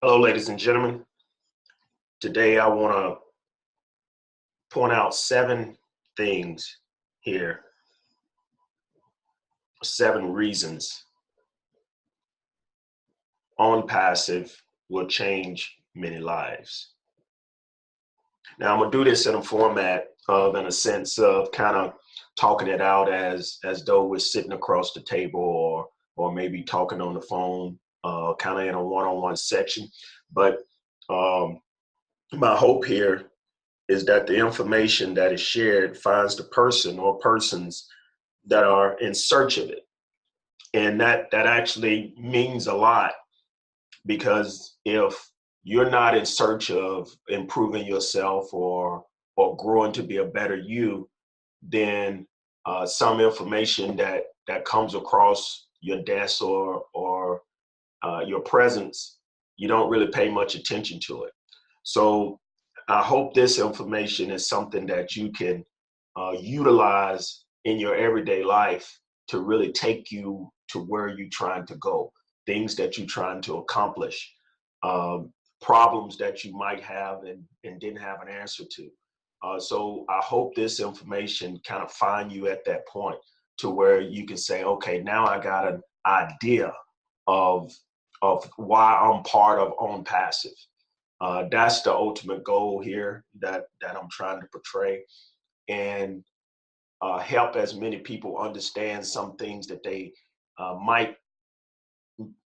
Hello, ladies and gentlemen. Today I want to point out 7 things here, 7 reasons Onpassive will change many lives. Now I'm going to do this in a format of, in a sense of kind of talking it out as though we're sitting across the table or maybe talking on the phone, kind of in a one-on-one section. But my hope here is that the information that is shared finds the person or persons that are in search of it. And that actually means a lot, because if you're not in search of improving yourself or growing to be a better you, then some information that comes across your desk or your presence, you don't really pay much attention to it. So I hope this information is something that you can utilize in your everyday life to really take you to where you're trying to go, things that you're trying to accomplish, problems that you might have and didn't have an answer to. So I hope this information kind of find you at that point to where you can say, okay, now I got an idea of why I'm part of Onpassive. That's the ultimate goal here that I'm trying to portray, and help as many people understand some things that they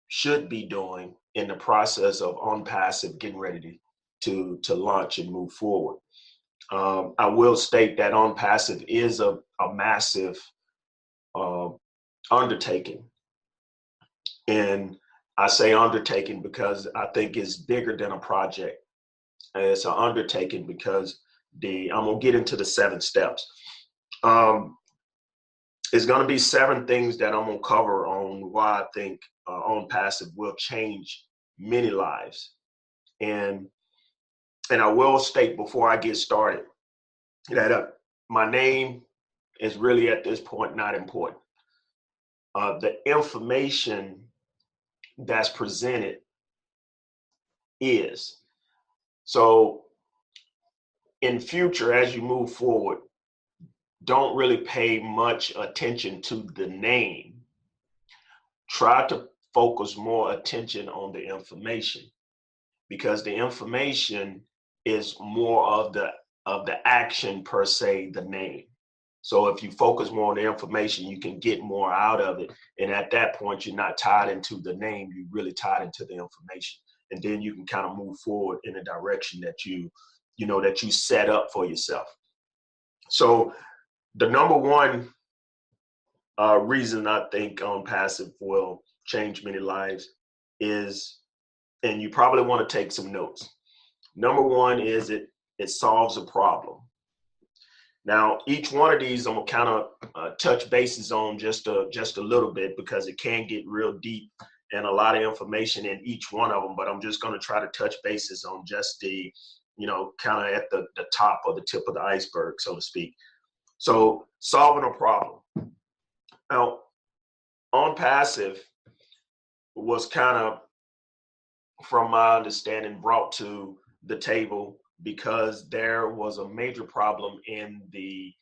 should be doing in the process of Onpassive getting ready to launch and move forward. I will state that Onpassive is a massive undertaking, and I say undertaking because I think it's bigger than a project. It's an undertaking because I'm gonna get into the 7 steps. It's gonna be 7 things that I'm gonna cover on why I think Onpassive will change many lives. And I will state before I get started that my name is really at this point not important. The information that's presented is. So in future, as you move forward, don't really pay much attention to the name. Try to focus more attention on the information, because the information is more of the action per se, the name. So if you focus more on the information, you can get more out of it. And at that point, you're not tied into the name, you're really tied into the information. And then you can kind of move forward in a direction that you set up for yourself. So the number one reason I think Onpassive will change many lives is, and you probably want to take some notes. Number one is it solves a problem. Now, each one of these I'm gonna kind of touch bases on just a little bit, because it can get real deep and a lot of information in each one of them. But I'm just gonna try to touch bases on just the, kind of at the top or the tip of the iceberg, so to speak. So solving a problem. Now, Onpassive was kind of, from my understanding, brought to the table because there was a major problem in the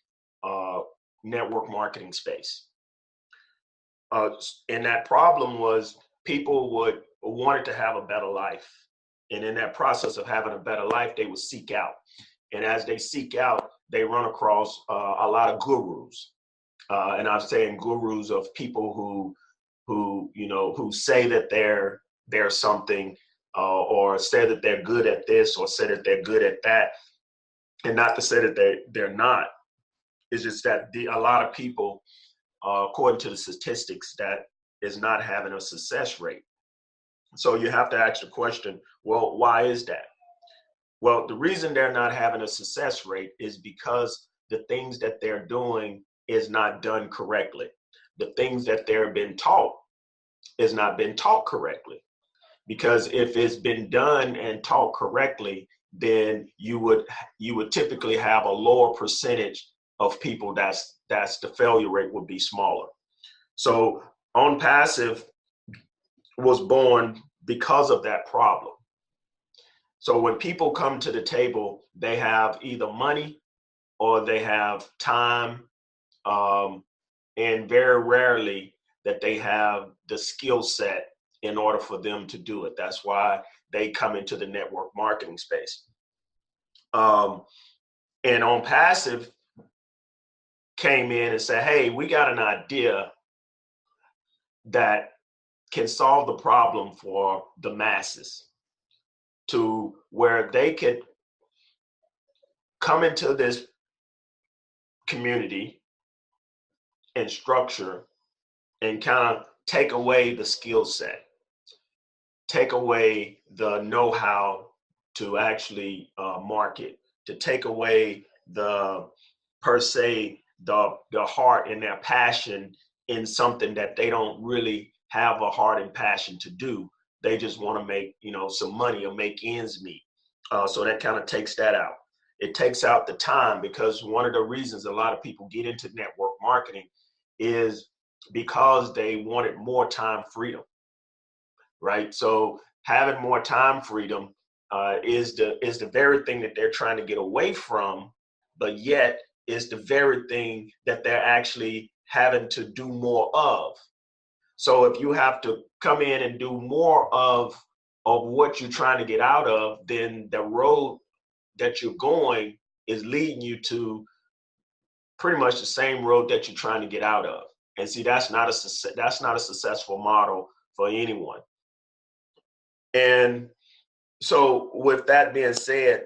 network marketing space. And that problem was people wanted to have a better life. And in that process of having a better life, they would seek out. And as they seek out, they run across a lot of gurus. And I'm saying gurus of people who say that they're something, or say that they're good at this, or say that they're good at that, and not to say that they're not. It's just that a lot of people, according to the statistics, that is not having a success rate. So you have to ask the question, well, why is that? Well, the reason they're not having a success rate is because the things that they're doing is not done correctly. The things that they're been taught is not been taught correctly. Because if it's been done and taught correctly, then you would typically have a lower percentage of people that's the failure rate would be smaller. So Onpassive was born because of that problem. So when people come to the table, they have either money or they have time, and very rarely that they have the skill set in order for them to do it. That's why they come into the network marketing space. And Onpassive came in and said, hey, we got an idea that can solve the problem for the masses, to where they could come into this community and structure and kind of take away the skill set, take away the know-how to actually market, to take away the, per se, the heart and their passion in something that they don't really have a heart and passion to do. They just want to make, some money or make ends meet. So that kind of takes that out. It takes out the time, because one of the reasons a lot of people get into network marketing is because they wanted more time freedom, right? So having more time freedom is the very thing that they're trying to get away from, but yet is the very thing that they're actually having to do more of. So if you have to come in and do more of what you're trying to get out of, then the road that you're going is leading you to pretty much the same road that you're trying to get out of. And see, that's not a successful model for anyone. And so with that being said,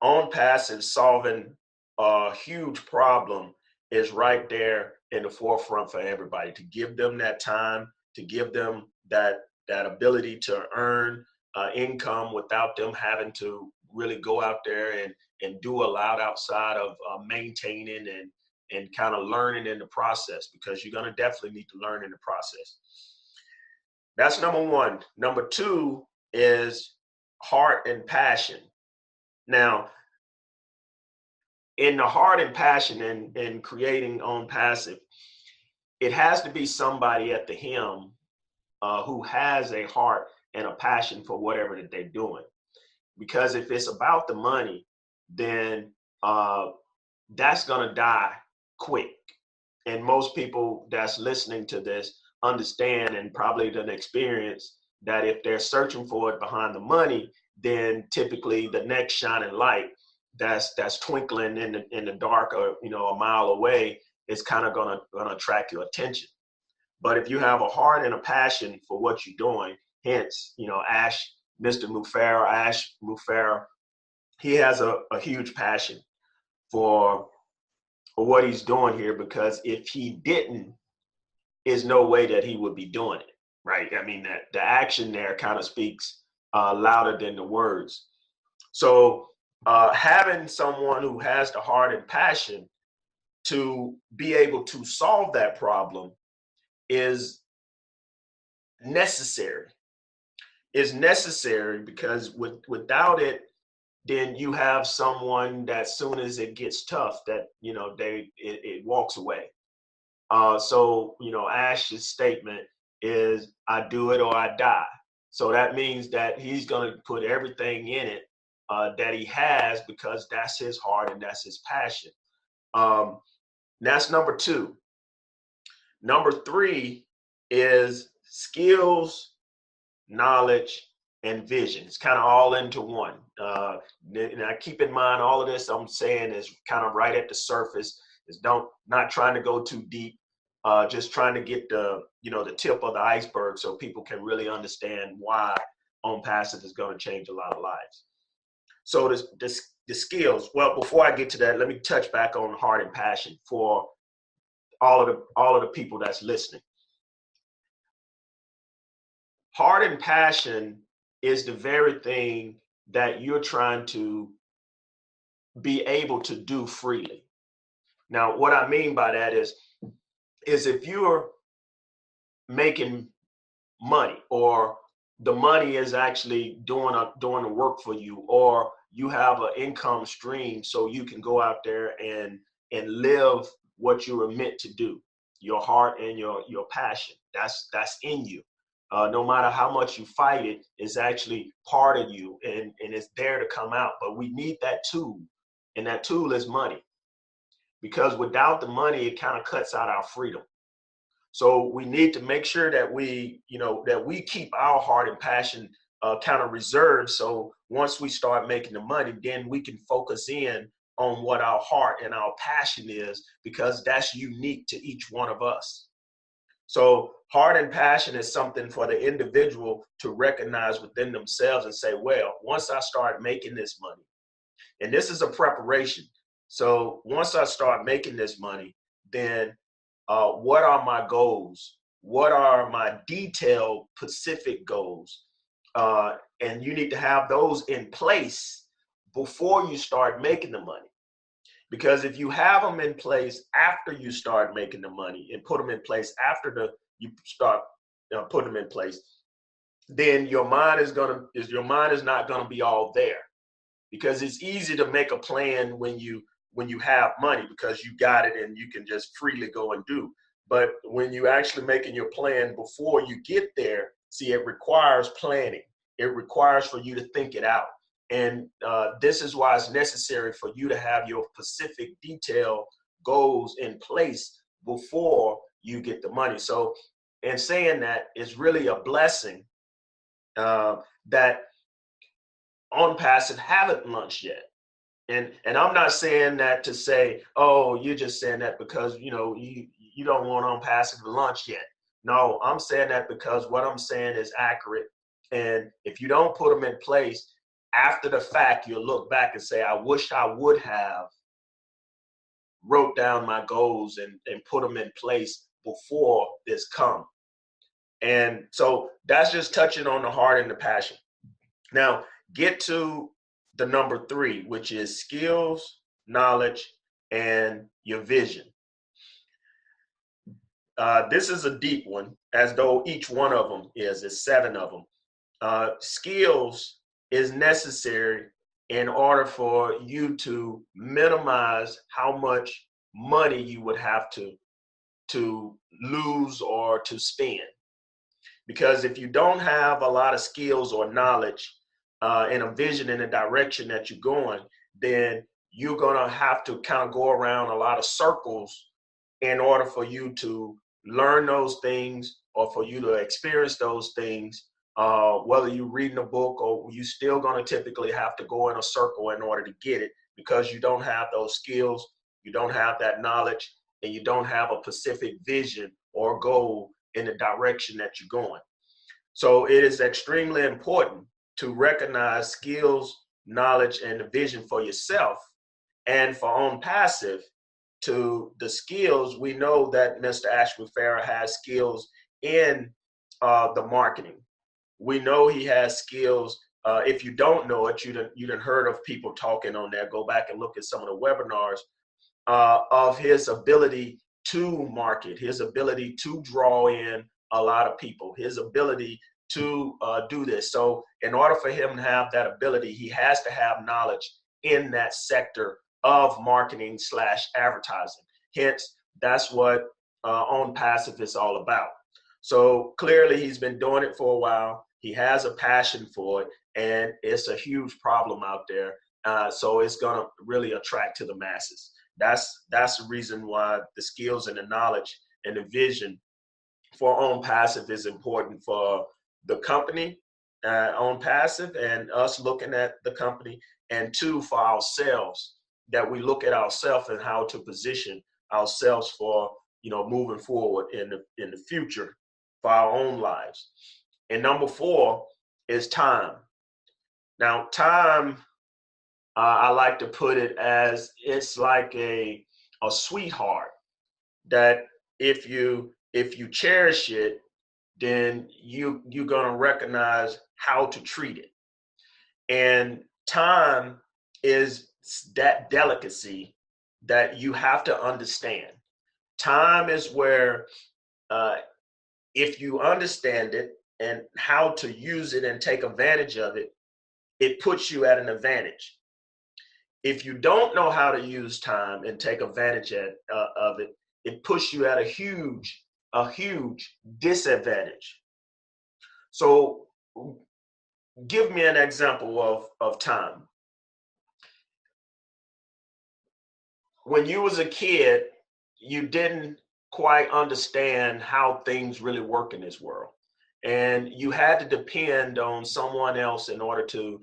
Onpassive solving a huge problem is right there in the forefront for everybody, to give them that time, to give them that ability to earn income without them having to really go out there and do a lot outside of maintaining and kind of learning in the process, because you're going to definitely need to learn in the process. That's number one. Number two is heart and passion. Now, in the heart and passion in creating Onpassive, it has to be somebody at the helm who has a heart and a passion for whatever that they're doing. Because if it's about the money, then that's going to die quick. And most people that's listening to this understand, and probably done experience, that if they're searching for it behind the money, then typically the next shining light that's twinkling in the dark, or a mile away, is kind of gonna attract your attention. But if you have a heart and a passion for what you're doing, hence Mr. Mufara, he has a huge passion for what he's doing here, because if he didn't, there's no way that he would be doing it, right? I mean, that the action there kind of speaks louder than the words. So having someone who has the heart and passion to be able to solve that problem is necessary. It's necessary because without it, then you have someone that soon as it gets tough, that it walks away. So Ash's statement is, I do it or I die. So that means that he's going to put everything in it that he has, because that's his heart and that's his passion. That's number two. Number three is skills, knowledge, and vision. It's kind of all into one. Now keep in mind, all of this I'm saying is kind of right at the surface. Is not trying to go too deep. Just trying to get the tip of the iceberg, so people can really understand why Onpassive is going to change a lot of lives. So the skills. Well, before I get to that, let me touch back on heart and passion for all of the people that's listening. Heart and passion is the very thing that you're trying to be able to do freely. Now, what I mean by that is if you're making money, or the money is actually doing the work for you, or you have an income stream so you can go out there and live what you were meant to do, your heart and your passion, that's in you. No matter how much you fight it, it's actually part of you, and it's there to come out. But we need that tool, and that tool is money, because without the money, it kind of cuts out our freedom. So we need to make sure that we, that we keep our heart and passion kind of reserved. So once we start making the money, then we can focus in on what our heart and our passion is, because that's unique to each one of us. So heart and passion is something for the individual to recognize within themselves and say, well, once I start making this money, and this is a preparation. So once I start making this money, then what are my goals? What are my detailed, specific goals? And you need to have those in place before you start making the money. Because if you have them in place after you start making the money, and put them in place after you start putting them in place, then your mind is not gonna be all there. Because it's easy to make a plan when you have money, because you got it and you can just freely go and do. But when you actually making your plan before you get there, see, it requires planning. It requires for you to think it out. And this is why it's necessary for you to have your specific detail goals in place before you get the money. So in saying that, it's really a blessing that Onpassive haven't launched yet. And I'm not saying that to say, oh, you're just saying that because you don't want Onpassive to launch yet. No, I'm saying that because what I'm saying is accurate. And if you don't put them in place, after the fact, you'll look back and say, I wish I would have wrote down my goals and put them in place before this come. And so that's just touching on the heart and the passion. Now, get to the number 3, which is skills, knowledge, and your vision. This is a deep one, as though each one of them is 7 of them. Skills is necessary in order for you to minimize how much money you would have to lose or to spend. Because if you don't have a lot of skills or knowledge and a vision in the direction that you're going, then you're going to have to kind of go around a lot of circles in order for you to learn those things or for you to experience those things. Whether you're reading a book, or you still going to typically have to go in a circle in order to get it, because you don't have those skills, you don't have that knowledge, and you don't have a specific vision or goal in the direction that you're going. So it is extremely important to recognize skills, knowledge, and the vision for yourself. And for Onpassive, to the skills, we know that Mr. Ashby Farrah has skills in the marketing. We know he has skills. If you don't know it, you done heard of people talking on there. Go back and look at some of the webinars of his ability to market, his ability to draw in a lot of people, his ability to do this. So in order for him to have that ability, he has to have knowledge in that sector of marketing / advertising. Hence, that's what Onpassive is all about. So clearly he's been doing it for a while. He has a passion for it, and it's a huge problem out there. So it's gonna really attract to the masses. That's the reason why the skills and the knowledge and the vision for Onpassive is important for the company, Onpassive, and us looking at the company, and 2, for ourselves, that we look at ourselves and how to position ourselves for moving forward in the future for our own lives. And number 4 is time. Now, time, I like to put it as it's like a sweetheart that if you cherish it, then you're gonna recognize how to treat it. And time is that delicacy that you have to understand. Time is where if you understand it and how to use it and take advantage of it, it puts you at an advantage. If you don't know how to use time and take advantage of it, it puts you at a huge disadvantage. So give me an example of time. When you was a kid, you didn't quite understand how things really work in this world. And you had to depend on someone else in order to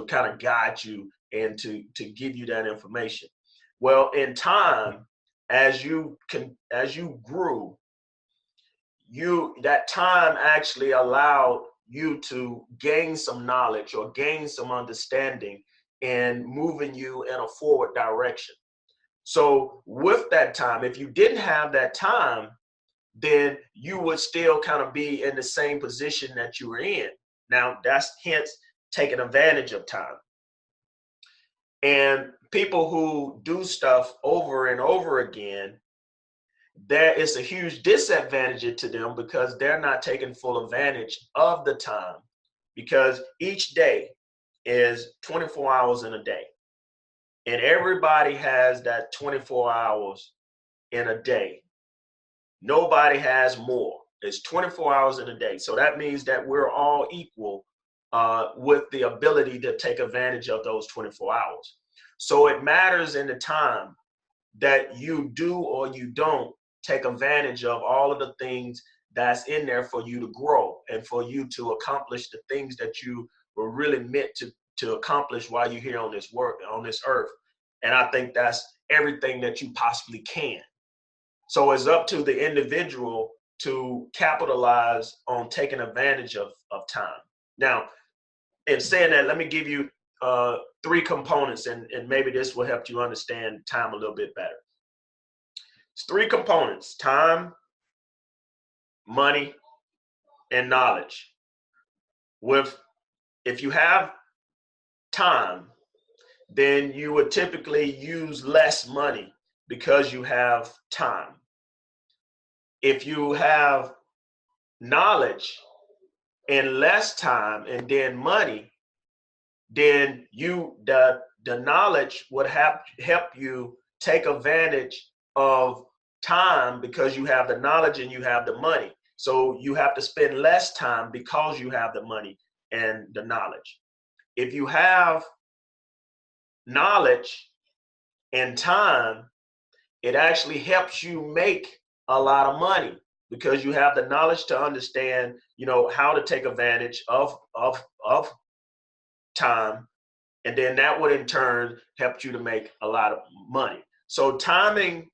kind of guide you and to give you that information. Well, in time, as you grew, that time actually allowed you to gain some knowledge or gain some understanding and moving you in a forward direction. So with that time, if you didn't have that time, then you would still kind of be in the same position that you were in. Now, that's hence taking advantage of time. And people who do stuff over and over again, there is a huge disadvantage to them because they're not taking full advantage of the time, because each day is 24 hours in a day. And everybody has that 24 hours in a day. Nobody has more. It's 24 hours in a day. So that means that we're all equal with the ability to take advantage of those 24 hours. So it matters in the time that you do or you don't take advantage of all of the things that's in there for you to grow and for you to accomplish the things that you were really meant to accomplish while you're here on this earth. And I think that's everything that you possibly can. So it's up to the individual to capitalize on taking advantage of time. Now, in saying that, let me give you three components, and maybe this will help you understand time a little bit better. It's three components: time, money, and knowledge. If you have time, then you would typically use less money because you have time. If you have knowledge and less time and then money, then the knowledge would help you take advantage of time because you have the knowledge and you have the money. So you have to spend less time because you have the money and the knowledge. If you have knowledge and time, it actually helps you make a lot of money because you have the knowledge to understand, how to take advantage of time. And then that would in turn help you to make a lot of money. So timing,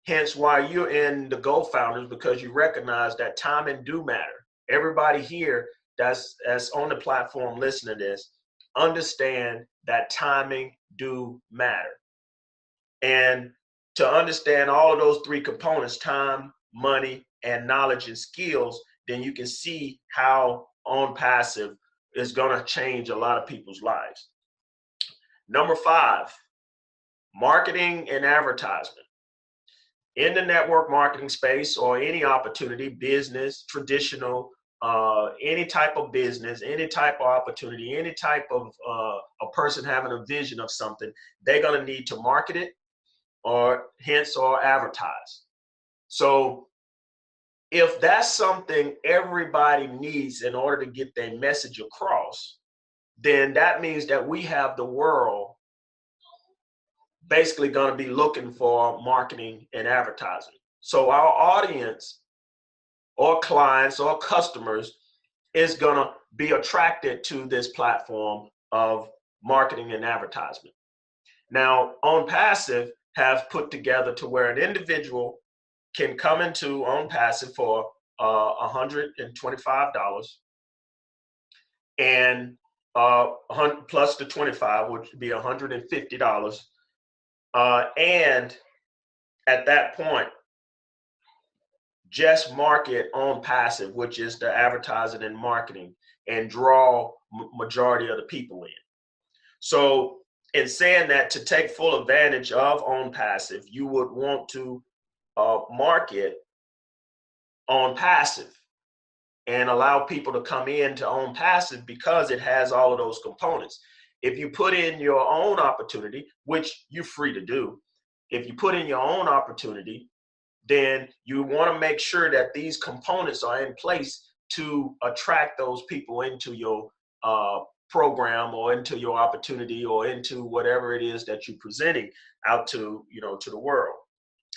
hence why you're in the Go Founders, because you recognize that timing do matter. Everybody here that's on the platform listening to this, understand that timing do matter. And to understand all of those three components, time, money, and knowledge and skills, then you can see how Onpassive is going to change a lot of people's lives. Number 5, marketing and advertisement. In the network marketing space or any opportunity, business, traditional, any type of business, any type of opportunity, any type of a person having a vision of something, they're going to need to market it or advertise. So if that's something everybody needs in order to get their message across, then that means that we have the world basically going to be looking for marketing and advertising. So our audience or clients or customers is going to be attracted to this platform of marketing and advertisement. Now, Onpassive have put together to where an individual can come into Onpassive for $125, and plus the 25 would be $150. And at that point, just market Onpassive, which is the advertising and marketing, and draw majority of the people in. So in saying that, to take full advantage of Onpassive, you would want to market Onpassive and allow people to come in to Onpassive because it has all of those components. If you put in your own opportunity, which you're free to do, if you put in your own opportunity, then you want to make sure that these components are in place to attract those people into your program or into your opportunity or into whatever it is that you're presenting out to, to the world.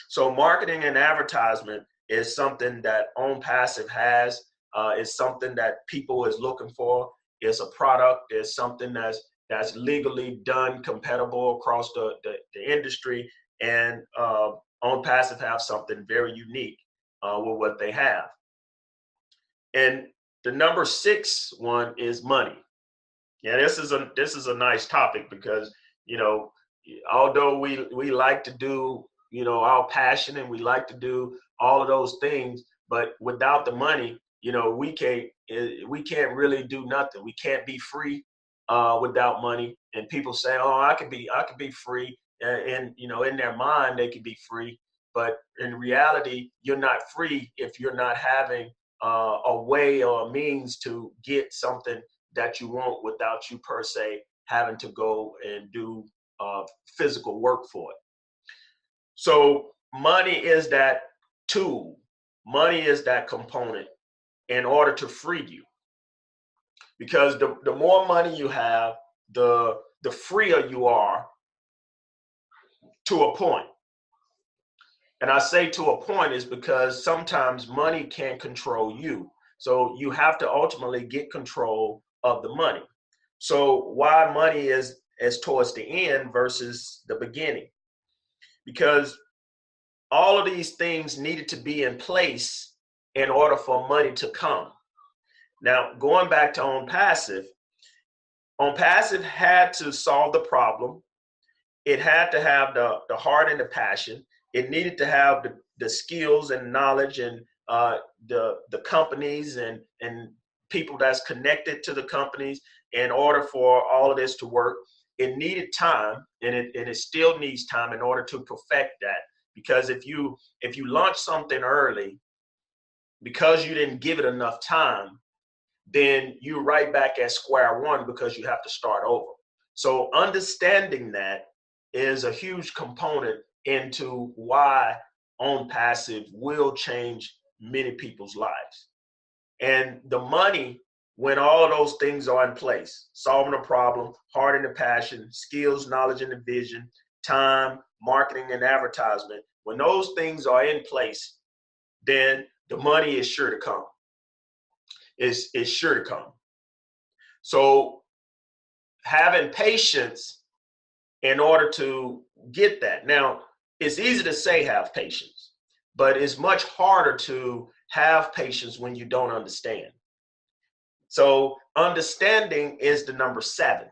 So marketing and advertisement is something that Onpassive has. It's something that people is looking for. It's a product. It's something that's legally done, compatible across the industry. And Onpassive have something very unique with what they have. And the number 6 one is money. Yeah, this is a nice topic because, although we like to do, our passion and we like to do all of those things, but without the money, we can't really do nothing. We can't be free without money. And people say, oh, I could be free. And, in their mind, they could be free. But in reality, you're not free if you're not having a way or a means to get something that you want without you per se having to go and do physical work for it. So money is that tool. Money is that component in order to free you. Because the more money you have, the freer you are to a point. And I say to a point is because sometimes money can't control you. So you have to ultimately get control of the money. So why money is towards the end versus the beginning? Because all of these things needed to be in place in order for money to come. Now, going back to Onpassive had to solve the problem. It had to have the heart and the passion. It needed to have the skills and knowledge and the companies and people that's connected to the companies in order for all of this to work. It needed time, and it still needs time in order to perfect that. Because if you launch something early, because you didn't give it enough time, then you're right back at square one because you have to start over. So understanding that is a huge component into why Onpassive will change many people's lives. And the money, when all of those things are in place, solving a problem, heart and the passion, skills, knowledge and the vision, time, marketing and advertisement, when those things are in place, then the money is sure to come. It's sure to come. So having patience in order to get that. Now, it's easy to say have patience, but it's much harder to have patience when you don't understand. So understanding is the number 7.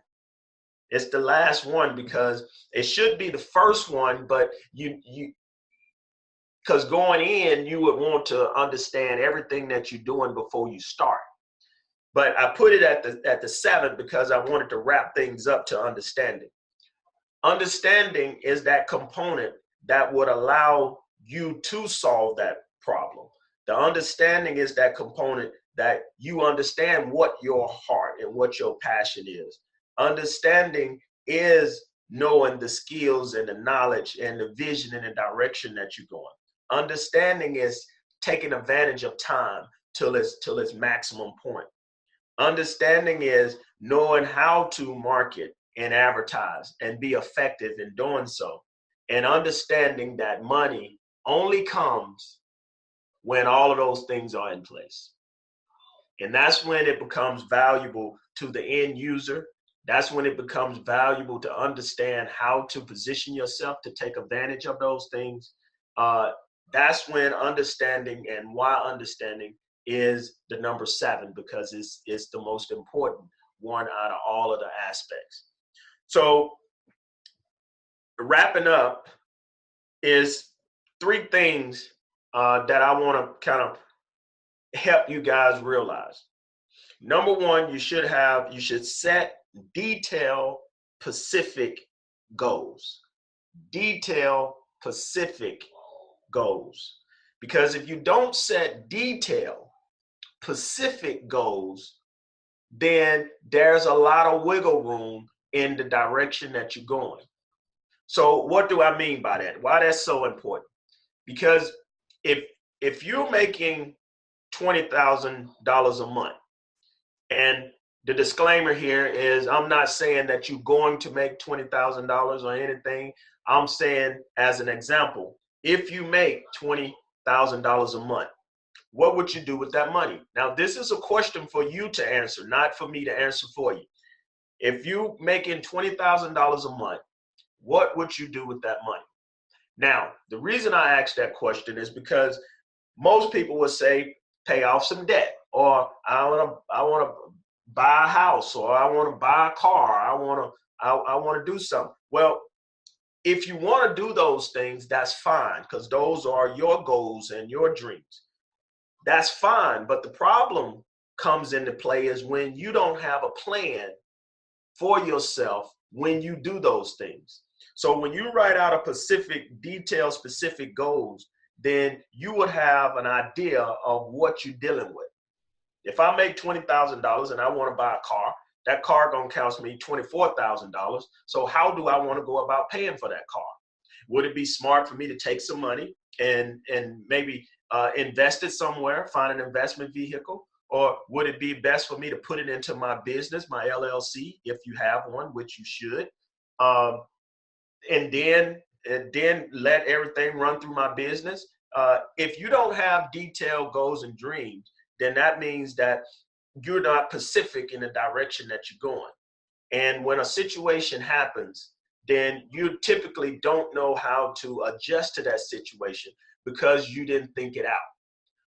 It's the last one because it should be the first one, but because going in, you would want to understand everything that you're doing before you start. But I put it at the 7th because I wanted to wrap things up to understanding. Understanding is that component that would allow you to solve that problem. The understanding is that component that you understand what your heart and what your passion is. Understanding is knowing the skills and the knowledge and the vision and the direction that you're going. Understanding is taking advantage of time till its maximum point. Understanding is knowing how to market and advertise and be effective in doing so. And understanding that money only comes when all of those things are in place. And that's when it becomes valuable to the end user. That's when it becomes valuable to understand how to position yourself to take advantage of those things. That's when understanding and why understanding is the number 7, because it's the most important one out of all of the aspects. So wrapping up is 3 things that I want to kind of help you guys realize. Number 1, you should set detailed, specific goals. Detailed, specific goals. Because if you don't set detailed, specific goals, then there's a lot of wiggle room in the direction that you're going. So what do I mean by that? Why that's so important? Because if you're making $20,000 a month. And the disclaimer here is I'm not saying that you're going to make $20,000 or anything. I'm saying as an example, if you make $20,000 a month, what would you do with that money? Now, this is a question for you to answer, not for me to answer for you. If you making $20,000 a month, what would you do with that money? Now, the reason I asked that question is because most people would say, pay off some debt, or I want to buy a house, or I want to buy a car, I want to do something. Well, if you want to do those things, that's fine, because those are your goals and your dreams. That's fine. But the problem comes into play is when you don't have a plan for yourself when you do those things. So when you write out a detailed specific goals, then you would have an idea of what you're dealing with. If I make $20,000 and I want to buy a car, that car gonna cost me $24,000. So how do I want to go about paying for that car? Would it be smart for me to take some money and maybe invest it somewhere, find an investment vehicle? Or would it be best for me to put it into my business, my LLC, if you have one, which you should, and then let everything run through my business? If you don't have detailed goals and dreams, then that means that you're not specific in the direction that you're going. And when a situation happens, then you typically don't know how to adjust to that situation because you didn't think it out.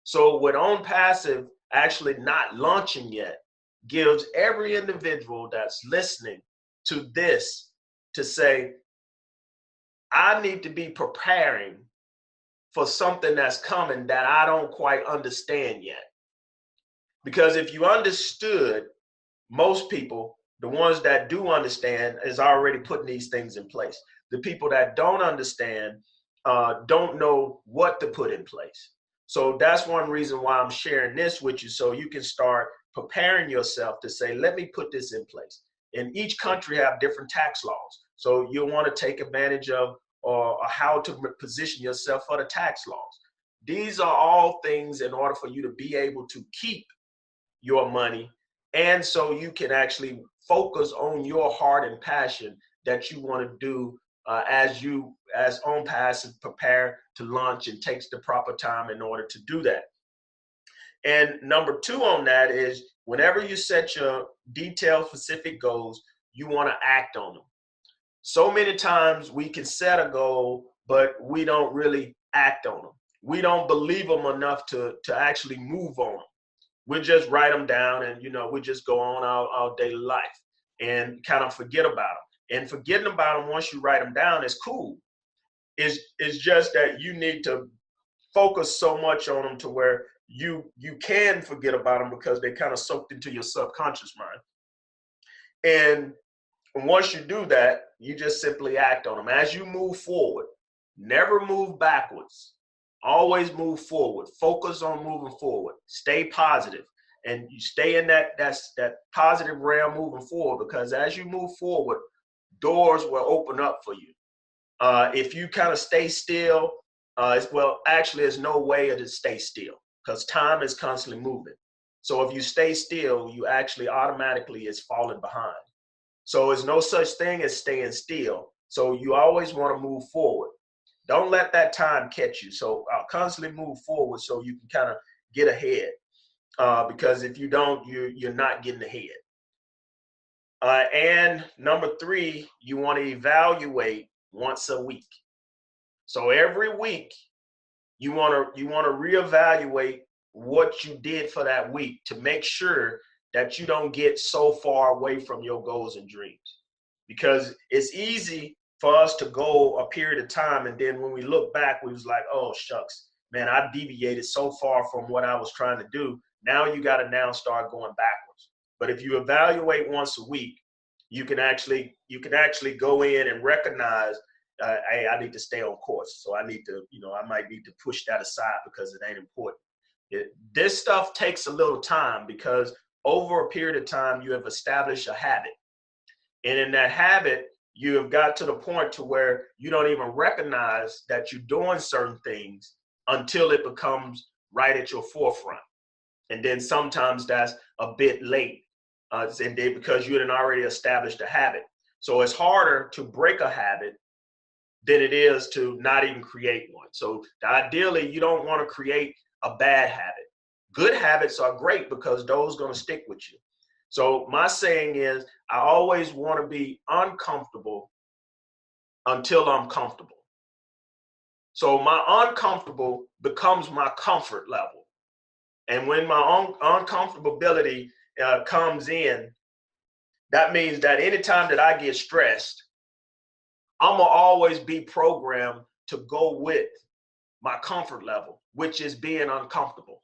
So with Onpassive actually not launching yet gives every individual that's listening to this to say, I need to be preparing for something that's coming that I don't quite understand yet. Because if you understood, most people, the ones that do understand, is already putting these things in place. The people that don't understand don't know what to put in place. So that's one reason why I'm sharing this with you, so you can start preparing yourself to say, let me put this in place. And each country have different tax laws. So you'll want to take advantage of or how to position yourself for the tax laws. These are all things in order for you to be able to keep your money, and so you can actually focus on your heart and passion that you want to do as Onpassive prepare to launch and takes the proper time in order to do that. And number two on that is whenever you set your detailed specific goals, you want to act on them. So many times we can set a goal, but we don't really act on them. We don't believe them enough to actually move on them. We just write them down and, we just go on our daily life and kind of forget about them. And forgetting about them once you write them down is cool. It's just that you need to focus so much on them to where you can forget about them because they kind of soaked into your subconscious mind. And once you do that, you just simply act on them. As you move forward, never move backwards. Always move forward. Focus on moving forward. Stay positive, and you stay in that positive realm moving forward, because as you move forward, doors will open up for you. If you kind of stay still, there's no way to stay still because time is constantly moving. So if you stay still, you actually automatically is falling behind. So there's no such thing as staying still. So you always want to move forward. Don't let that time catch you. So I'll constantly move forward so you can kind of get ahead. Because if you don't, you're not getting ahead. And number three, you want to evaluate once a week. So every week, you want to reevaluate what you did for that week to make sure that you don't get so far away from your goals and dreams. Because it's easy for us to go a period of time, and then when we look back, we was like, oh shucks, man, I deviated so far from what I was trying to do. Now you got to start going backwards. But if you evaluate once a week, you can actually go in and recognize, hey, I need to stay on course. So I need to, I might need to push that aside because it ain't important. This stuff takes a little time because over a period of time, you have established a habit. And in that habit, you have got to the point to where you don't even recognize that you're doing certain things until it becomes right at your forefront. And then sometimes that's a bit late, and then because you had already established a habit. So it's harder to break a habit than it is to not even create one. So ideally, you don't want to create a bad habit. Good habits are great because those are going to stick with you. So my saying is, I always want to be uncomfortable until I'm comfortable. So my uncomfortable becomes my comfort level. And when my uncomfortability comes in, that means that anytime that I get stressed, I'm going to always be programmed to go with my comfort level, which is being uncomfortable.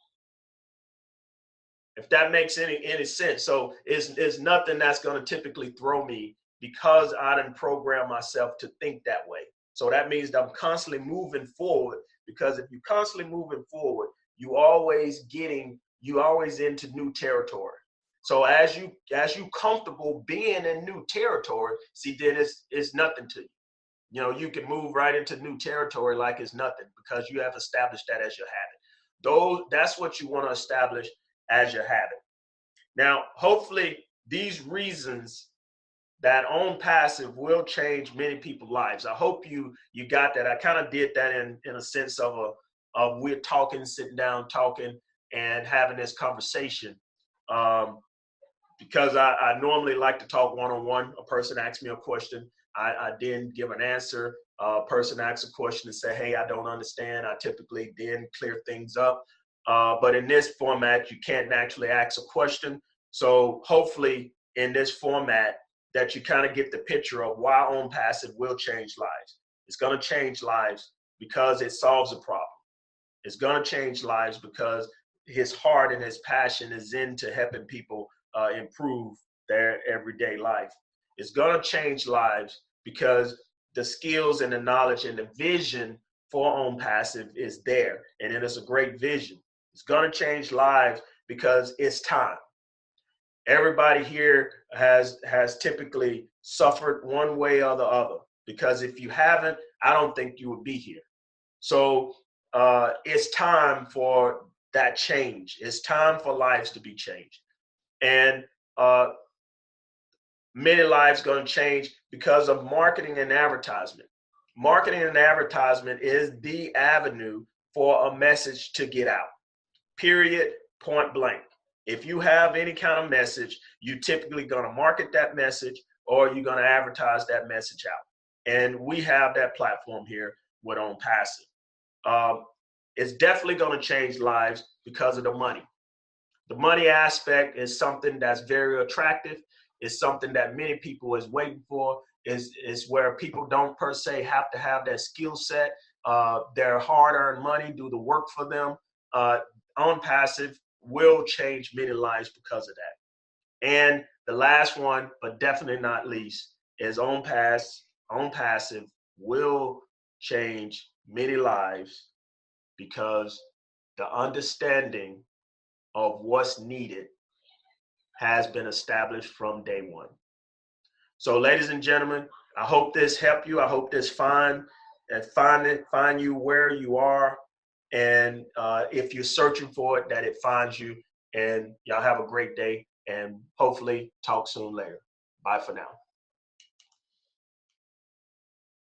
If that makes any sense. So it's nothing that's going to typically throw me because I didn't program myself to think that way. So that means that I'm constantly moving forward, because if you're constantly moving forward, you always into new territory. So as you comfortable being in new territory, see, then it's nothing to you. You know, you can move right into new territory like it's nothing because you have established that as your habit. That's what you want to establish as your habit. Now, hopefully these reasons that Onpassive will change many people's lives. I hope you got that. I kind of did that in a sense of we're talking, sitting down, talking, and having this conversation. Because I normally like to talk one-on-one. A person asks me a question, I then give an answer. A person asks a question and say, hey, I don't understand. I typically then clear things up. But in this format, you can't actually ask a question. So hopefully in this format that you kind of get the picture of why Onpassive will change lives. It's going to change lives because it solves a problem. It's going to change lives because his heart and his passion is into helping people improve their everyday life. It's going to change lives because the skills and the knowledge and the vision for Onpassive is there, and it is a great vision. It's going to change lives because it's time. Everybody here has typically suffered one way or the other, because if you haven't, I don't think you would be here. So it's time for that change. It's time for lives to be changed. And many lives going to change because of marketing and advertisement. Marketing and advertisement is the avenue for a message to get out. Period, point blank. If you have any kind of message, you're typically going to market that message or you're going to advertise that message out. And we have that platform here with Onpassive. It's definitely going to change lives because of the money. The money aspect is something that's very attractive. It's something that many people is waiting for. Is where people don't per se have to have that skill set. Their hard-earned money do the work for them. Onpassive will change many lives because of that. And the last one, but definitely not least, is Onpassive will change many lives because the understanding of what's needed has been established from day one. So ladies and gentlemen, I hope this helped you. I hope this find you where you are. And if you're searching for it, that it finds you. And y'all have a great day and hopefully talk soon later. Bye for now.